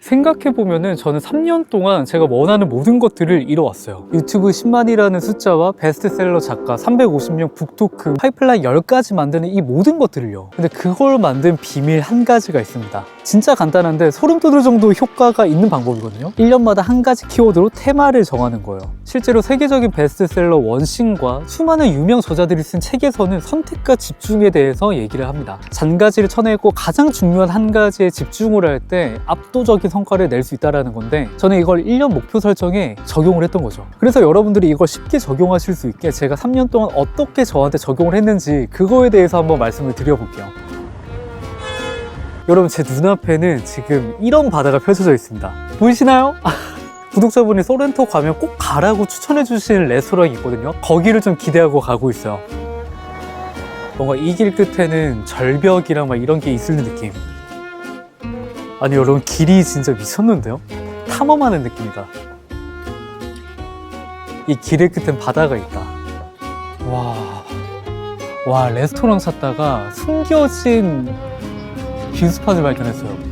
생각해보면은 저는 3년 동안 제가 원하는 모든 것들을 이뤄왔어요. 유튜브 10만이라는 숫자와 베스트셀러 작가 350명 북토크 파이프라인 10가지 만드는 이 모든 것들을요. 근데 그걸 만든 비밀 한 가지가 있습니다. 진짜 간단한데 소름 돋을 정도 효과가 있는 방법이거든요. 1년마다 한 가지 키워드로 테마를 정하는 거예요. 실제로 세계적인 베스트셀러 원신과 수많은 유명 저자들이 쓴 책에서는 선택과 집중에 대해서 얘기를 합니다. 잔가지를 쳐내고 가장 중요한 한 가지에 집중을 할 때 압도적인 성과를 낼 수 있다는 건데, 저는 이걸 1년 목표 설정에 적용을 했던 거죠. 그래서 여러분들이 이걸 쉽게 적용하실 수 있게 제가 3년 동안 어떻게 저한테 적용을 했는지 그거에 대해서 한번 말씀을 드려볼게요. 여러분, 제 눈앞에는 지금 이런 바다가 펼쳐져 있습니다. 보이시나요? 구독자분이 소렌토 가면 꼭 가라고 추천해 주시는 레스토랑이 있거든요. 거기를 좀 기대하고 가고 있어요. 뭔가 이 길 끝에는 절벽이랑 막 이런 게 있을 느낌. 아니 여러분, 길이 진짜 미쳤는데요? 탐험하는 느낌이다. 이 길의 끝엔 바다가 있다. 와, 레스토랑 찾다가 숨겨진 뷰스팟을 발견했어요.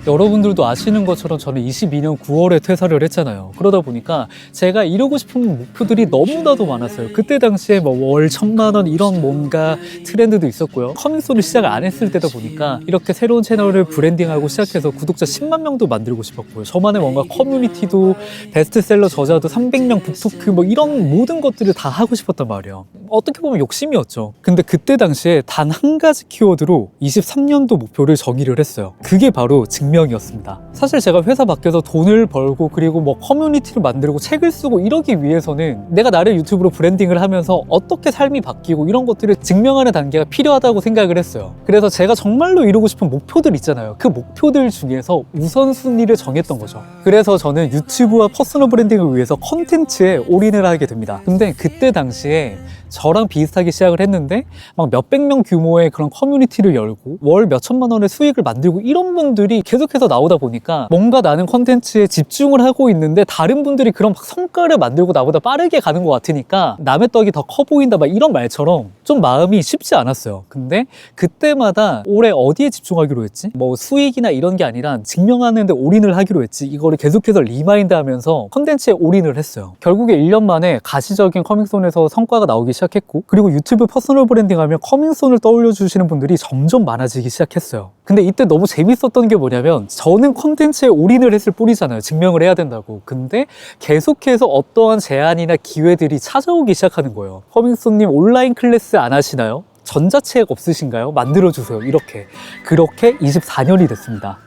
여러분들도 아시는 것처럼 저는 22년 9월에 퇴사를 했잖아요. 그러다 보니까 제가 이루고 싶은 목표들이 너무나도 많았어요. 그때 당시에 뭐 월 1000만 원 이런 뭔가 트렌드도 있었고요. 커밍손을 시작을 안 했을 때다 보니까 이렇게 새로운 채널을 브랜딩하고 시작해서 구독자 10만 명도 만들고 싶었고요. 저만의 뭔가 커뮤니티도, 베스트셀러 저자도 300명 북토크 뭐 이런 모든 것들을 다 하고 싶었단 말이에요. 어떻게 보면 욕심이었죠. 근데 그때 당시에 단 한 가지 키워드로 23년도 목표를 정의를 했어요. 그게 바로 증명이었습니다. 사실 제가 회사 밖에서 돈을 벌고 그리고 뭐 커뮤니티를 만들고 책을 쓰고 이러기 위해서는 내가 나를 유튜브로 브랜딩을 하면서 어떻게 삶이 바뀌고 이런 것들을 증명하는 단계가 필요하다고 생각을 했어요. 그래서 제가 정말로 이루고 싶은 목표들 있잖아요. 그 목표들 중에서 우선순위를 정했던 거죠. 그래서 저는 유튜브와 퍼스널 브랜딩을 위해서 컨텐츠에 올인을 하게 됩니다. 근데 그때 당시에 저랑 비슷하게 시작을 했는데 막 몇백 명 규모의 그런 커뮤니티를 열고 월 몇천만 원의 수익을 만들고 이런 분들이 계속해서 나오다 보니까 뭔가 나는 컨텐츠에 집중을 하고 있는데 다른 분들이 그런 막 성과를 만들고 나보다 빠르게 가는 것 같으니까 남의 떡이 더 커 보인다 막 이런 말처럼 좀 마음이 쉽지 않았어요. 근데 그때마다 올해 어디에 집중하기로 했지? 뭐 수익이나 이런 게 아니라 증명하는 데 올인을 하기로 했지. 이거를 계속해서 리마인드 하면서 컨텐츠에 올인을 했어요. 결국에 1년 만에 가시적인 커밍손에서 성과가 나오기 시작했고, 그리고 유튜브 퍼스널 브랜딩 하면 커밍손을 떠올려 주시는 분들이 점점 많아지기 시작했어요. 근데 이때 너무 재밌었던 게 뭐냐면 저는 콘텐츠에 올인을 했을 뿐이잖아요. 증명을 해야 된다고. 근데 계속해서 어떠한 제안이나 기회들이 찾아오기 시작하는 거예요. 커밍손님 온라인 클래스 안 하시나요? 전자책 없으신가요? 만들어주세요. 이렇게. 그렇게 24년이 됐습니다.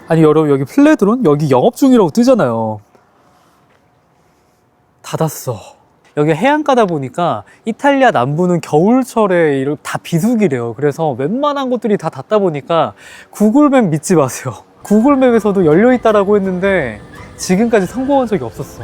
아니 여러분, 여기 플레드론? 여기 영업 중이라고 뜨잖아요. 닫았어. 여기 해안가다 보니까 이탈리아 남부는 겨울철에 다 비수기래요. 그래서 웬만한 곳들이 다 닫다 보니까 구글맵 믿지 마세요. 구글맵에서도 열려있다라고 했는데 지금까지 성공한 적이 없었어.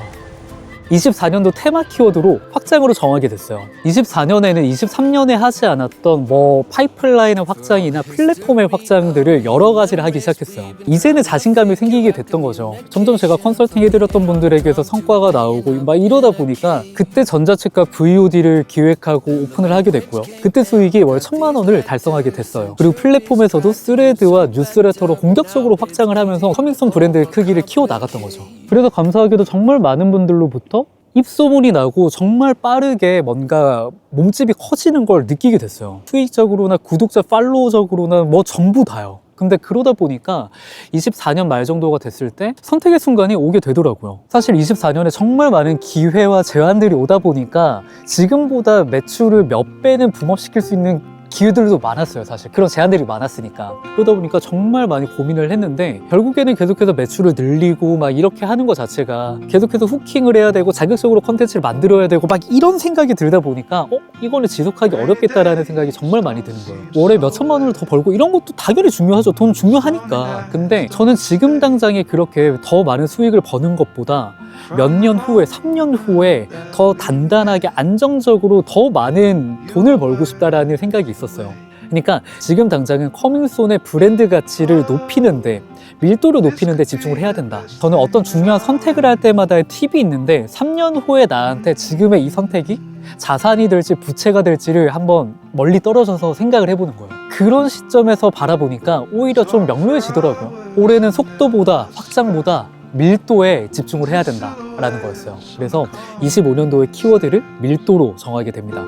24년도 테마 키워드로 확장으로 정하게 됐어요. 24년에는 23년에 하지 않았던 뭐 파이프라인의 확장이나 플랫폼의 확장들을 여러 가지를 하기 시작했어요. 이제는 자신감이 생기게 됐던 거죠. 점점 제가 컨설팅 해드렸던 분들에게서 성과가 나오고 막 이러다 보니까 그때 전자책과 VOD를 기획하고 오픈을 하게 됐고요. 그때 수익이 월 1000만 원을 달성하게 됐어요. 그리고 플랫폼에서도 스레드와 뉴스레터로 공격적으로 확장을 하면서 커밍손 브랜드의 크기를 키워 나갔던 거죠. 그래서 감사하게도 정말 많은 분들로부터 입소문이 나고 정말 빠르게 뭔가 몸집이 커지는 걸 느끼게 됐어요. 수익적으로나 구독자 팔로워적으로나 뭐 전부 다요. 근데 그러다 보니까 24년 말 정도가 됐을 때 선택의 순간이 오게 되더라고요. 사실 24년에 정말 많은 기회와 제안들이 오다 보니까 지금보다 매출을 몇 배는 붐업시킬 수 있는 기회들도 많았어요. 사실 그런 제안들이 많았으니까. 그러다 보니까 정말 많이 고민을 했는데 결국에는 계속해서 매출을 늘리고 막 이렇게 하는 것 자체가 계속해서 후킹을 해야 되고 자극적으로 컨텐츠를 만들어야 되고 막 이런 생각이 들다 보니까 이거는 지속하기 어렵겠다라는 생각이 정말 많이 드는 거예요. 월에 몇 천만 원을 더 벌고 이런 것도 당연히 중요하죠. 돈 중요하니까. 근데 저는 지금 당장에 그렇게 더 많은 수익을 버는 것보다 몇 년 후에, 3년 후에 더 단단하게 안정적으로 더 많은 돈을 벌고 싶다라는 생각이 있었어요. 그러니까 지금 당장은 커밍손의 브랜드 가치를 높이는데, 밀도를 높이는 데 집중을 해야 된다. 저는 어떤 중요한 선택을 할 때마다의 팁이 있는데 3년 후에 나한테 지금의 이 선택이 자산이 될지 부채가 될지를 한번 멀리 떨어져서 생각을 해보는 거예요. 그런 시점에서 바라보니까 오히려 좀 명료해지더라고요. 올해는 속도보다 확장보다 밀도에 집중을 해야 된다라는 거였어요. 그래서 25년도의 키워드를 밀도로 정하게 됩니다.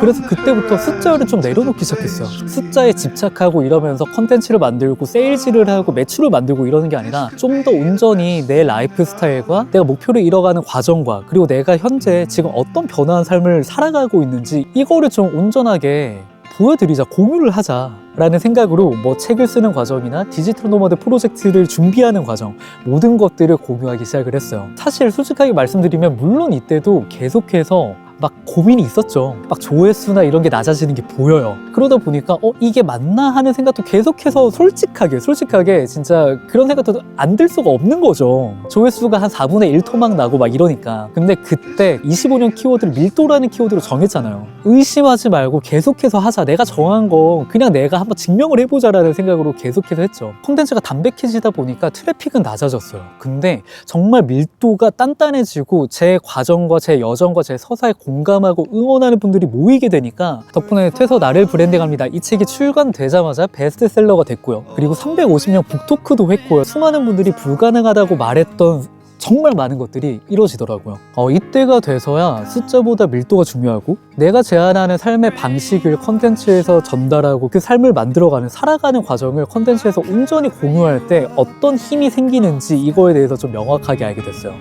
그래서 그때부터 숫자를 좀 내려놓기 시작했어요. 숫자에 집착하고 이러면서 컨텐츠를 만들고 세일즈를 하고 매출을 만들고 이러는 게 아니라 좀 더 온전히 내 라이프 스타일과 내가 목표를 이뤄가는 과정과 그리고 내가 현재 지금 어떤 변화한 삶을 살아가고 있는지 이거를 좀 온전하게 보여드리자, 공유를 하자 라는 생각으로 뭐 책을 쓰는 과정이나 디지털 노마드 프로젝트를 준비하는 과정, 모든 것들을 공유하기 시작을 했어요. 사실 솔직하게 말씀드리면 물론 이때도 계속해서 막 고민이 있었죠. 막 조회수나 이런 게 낮아지는 게 보여요. 그러다 보니까 이게 맞나 하는 생각도 계속해서 솔직하게 진짜 그런 생각도 안 들 수가 없는 거죠. 조회수가 한 4분의 1 토막 나고 막 이러니까. 근데 그때 25년 키워드를 밀도라는 키워드로 정했잖아요. 의심하지 말고 계속해서 하자. 내가 정한 거 그냥 내가 한번 증명을 해보자라는 생각으로 계속해서 했죠. 콘텐츠가 담백해지다 보니까 트래픽은 낮아졌어요. 근데 정말 밀도가 단단해지고 제 과정과 제 여정과 제 서사에 공감하고 응원하는 분들이 모이게 되니까 덕분에 퇴서 나를 브랜딩합니다. 이 책이 출간되자마자 베스트셀러가 됐고요. 그리고 350년 북토크도 했고요. 수많은 분들이 불가능하다고 말했던 정말 많은 것들이 이루어지더라고요. 이때가 돼서야 숫자보다 밀도가 중요하고 내가 제안하는 삶의 방식을 컨텐츠에서 전달하고 그 삶을 만들어가는 살아가는 과정을 컨텐츠에서 온전히 공유할 때 어떤 힘이 생기는지 이거에 대해서 좀 명확하게 알게 됐어요.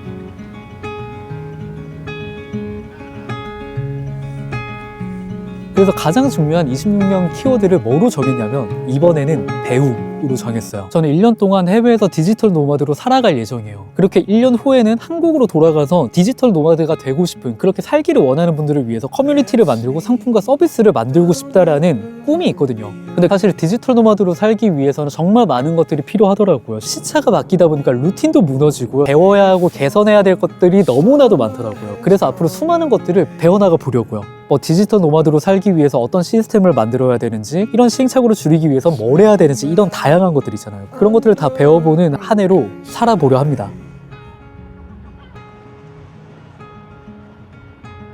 그래서 가장 중요한 26년 키워드를 뭐로 정했냐면 이번에는 배우로 정했어요. 저는 1년 동안 해외에서 디지털 노마드로 살아갈 예정이에요. 그렇게 1년 후에는 한국으로 돌아가서 디지털 노마드가 되고 싶은, 그렇게 살기를 원하는 분들을 위해서 커뮤니티를 만들고 상품과 서비스를 만들고 싶다라는 꿈이 있거든요. 근데 사실 디지털 노마드로 살기 위해서는 정말 많은 것들이 필요하더라고요. 시차가 바뀌다 보니까 루틴도 무너지고요. 배워야 하고 개선해야 될 것들이 너무나도 많더라고요. 그래서 앞으로 수많은 것들을 배워나가 보려고요. 디지털 노마드로 살기 위해서 어떤 시스템을 만들어야 되는지, 이런 시행착오를 줄이기 위해서 뭘 해야 되는지, 이런 다양한 것들 있잖아요. 그런 것들을 다 배워보는 한 해로 살아보려 합니다.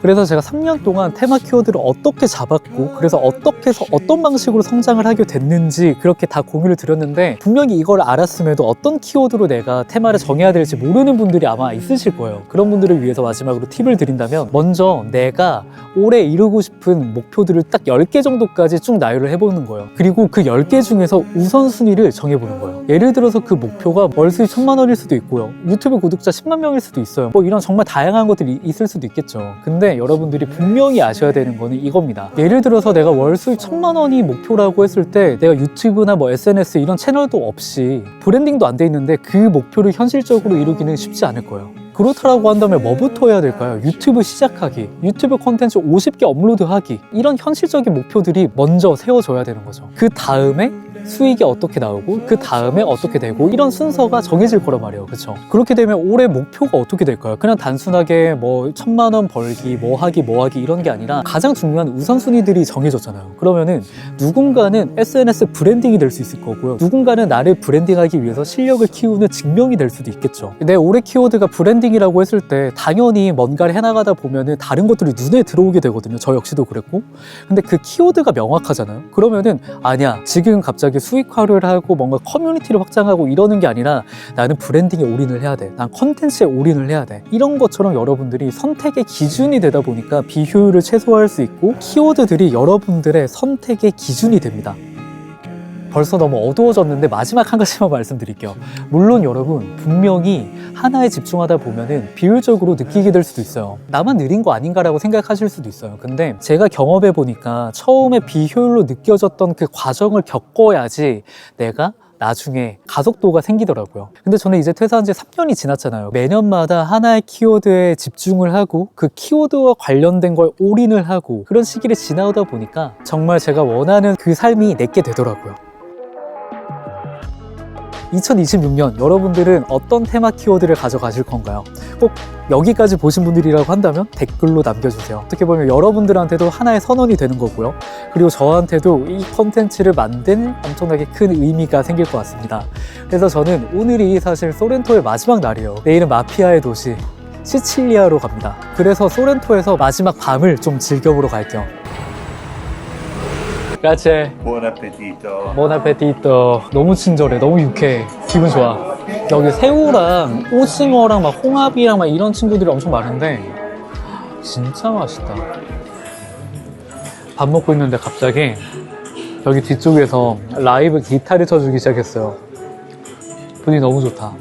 그래서 제가 3년 동안 테마 키워드를 어떻게 잡았고, 그래서 어떻게 해서 어떤 방식으로 성장을 하게 됐는지 그렇게 다 공유를 드렸는데, 분명히 이걸 알았음에도 어떤 키워드로 내가 테마를 정해야 될지 모르는 분들이 아마 있으실 거예요. 그런 분들을 위해서 마지막으로 팁을 드린다면, 먼저 내가 올해 이루고 싶은 목표들을 딱 10개 정도까지 쭉 나열을 해보는 거예요. 그리고 그 10개 중에서 우선순위를 정해보는 거예요. 예를 들어서 그 목표가 월 수익 1000만 원일 수도 있고요. 유튜브 구독자 10만 명일 수도 있어요. 이런 정말 다양한 것들이 있을 수도 있겠죠. 근데 여러분들이 분명히 아셔야 되는 거는 이겁니다. 예를 들어서 내가 월 수익 1000만 원이 목표라고 했을 때 내가 유튜브나 SNS 이런 채널도 없이 브랜딩도 안 돼 있는데 그 목표를 현실적으로 이루기는 쉽지 않을 거예요. 그렇다라고 한다면 뭐부터 해야 될까요? 유튜브 시작하기, 유튜브 콘텐츠 50개 업로드하기, 이런 현실적인 목표들이 먼저 세워져야 되는 거죠. 그 다음에 수익이 어떻게 나오고 그 다음에 어떻게 되고, 이런 순서가 정해질 거란 말이에요. 그렇죠? 그렇게 되면 올해 목표가 어떻게 될까요? 그냥 단순하게 1000만 원 벌기, 뭐 하기 이런 게 아니라 가장 중요한 우선순위들이 정해졌잖아요. 그러면은 누군가는 SNS 브랜딩이 될 수 있을 거고요. 누군가는 나를 브랜딩하기 위해서 실력을 키우는 증명이 될 수도 있겠죠. 내 올해 키워드가 브랜딩이라고 했을 때 당연히 뭔가를 해나가다 보면은 다른 것들이 눈에 들어오게 되거든요. 저 역시도 그랬고. 근데 그 키워드가 명확하잖아요. 그러면은 아니야, 지금 갑자기 수익화를 하고 뭔가 커뮤니티를 확장하고 이러는 게 아니라 나는 브랜딩에 올인을 해야 돼, 난 컨텐츠에 올인을 해야 돼, 이런 것처럼 여러분들이 선택의 기준이 되다 보니까 비효율을 최소화할 수 있고 키워드들이 여러분들의 선택의 기준이 됩니다. 벌써 너무 어두워졌는데 마지막 한 가지만 말씀드릴게요. 물론 여러분 분명히 하나에 집중하다 보면은 비효율적으로 느끼게 될 수도 있어요. 나만 느린 거 아닌가라고 생각하실 수도 있어요. 근데 제가 경험해 보니까 처음에 비효율로 느껴졌던 그 과정을 겪어야지 내가 나중에 가속도가 생기더라고요. 근데 저는 이제 퇴사한 지 3년이 지났잖아요. 매년마다 하나의 키워드에 집중을 하고 그 키워드와 관련된 걸 올인을 하고, 그런 시기를 지나오다 보니까 정말 제가 원하는 그 삶이 내게 되더라고요. 2026년 여러분들은 어떤 테마 키워드를 가져가실 건가요? 꼭 여기까지 보신 분들이라고 한다면 댓글로 남겨주세요. 어떻게 보면 여러분들한테도 하나의 선언이 되는 거고요. 그리고 저한테도 이 컨텐츠를 만든 엄청나게 큰 의미가 생길 것 같습니다. 그래서 저는 오늘이 사실 소렌토의 마지막 날이에요. 내일은 마피아의 도시 시칠리아로 갑니다. 그래서 소렌토에서 마지막 밤을 좀 즐겨보러 갈게요. Grazie. Buon appetito. Buon appetito. 너무 친절해, 너무 유쾌해, 기분 좋아. 여기 새우랑 오징어랑 막 홍합이랑 막 이런 친구들이 엄청 많은데 진짜 맛있다. 밥 먹고 있는데 갑자기 여기 뒤쪽에서 라이브 기타를 쳐주기 시작했어요. 분위기 너무 좋다.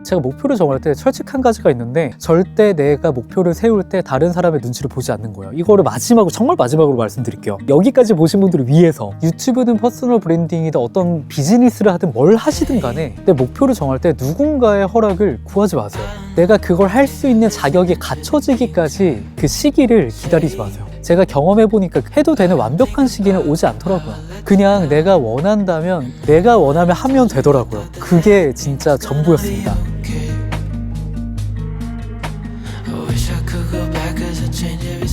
제가 목표를 정할 때 철칙 한 가지가 있는데 절대 내가 목표를 세울 때 다른 사람의 눈치를 보지 않는 거예요. 이거를 마지막으로, 정말 마지막으로 말씀드릴게요. 여기까지 보신 분들을 위해서 유튜브든 퍼스널 브랜딩이든 어떤 비즈니스를 하든 뭘 하시든 간에 내 목표를 정할 때 누군가의 허락을 구하지 마세요. 내가 그걸 할 수 있는 자격이 갖춰지기까지 그 시기를 기다리지 마세요. 제가 경험해보니까 해도 되는 완벽한 시기는 오지 않더라고요. 그냥 내가 원한다면, 내가 원하면 하면 되더라고요. 그게 진짜 전부였습니다. I wish I could go back 'cause I changed everything.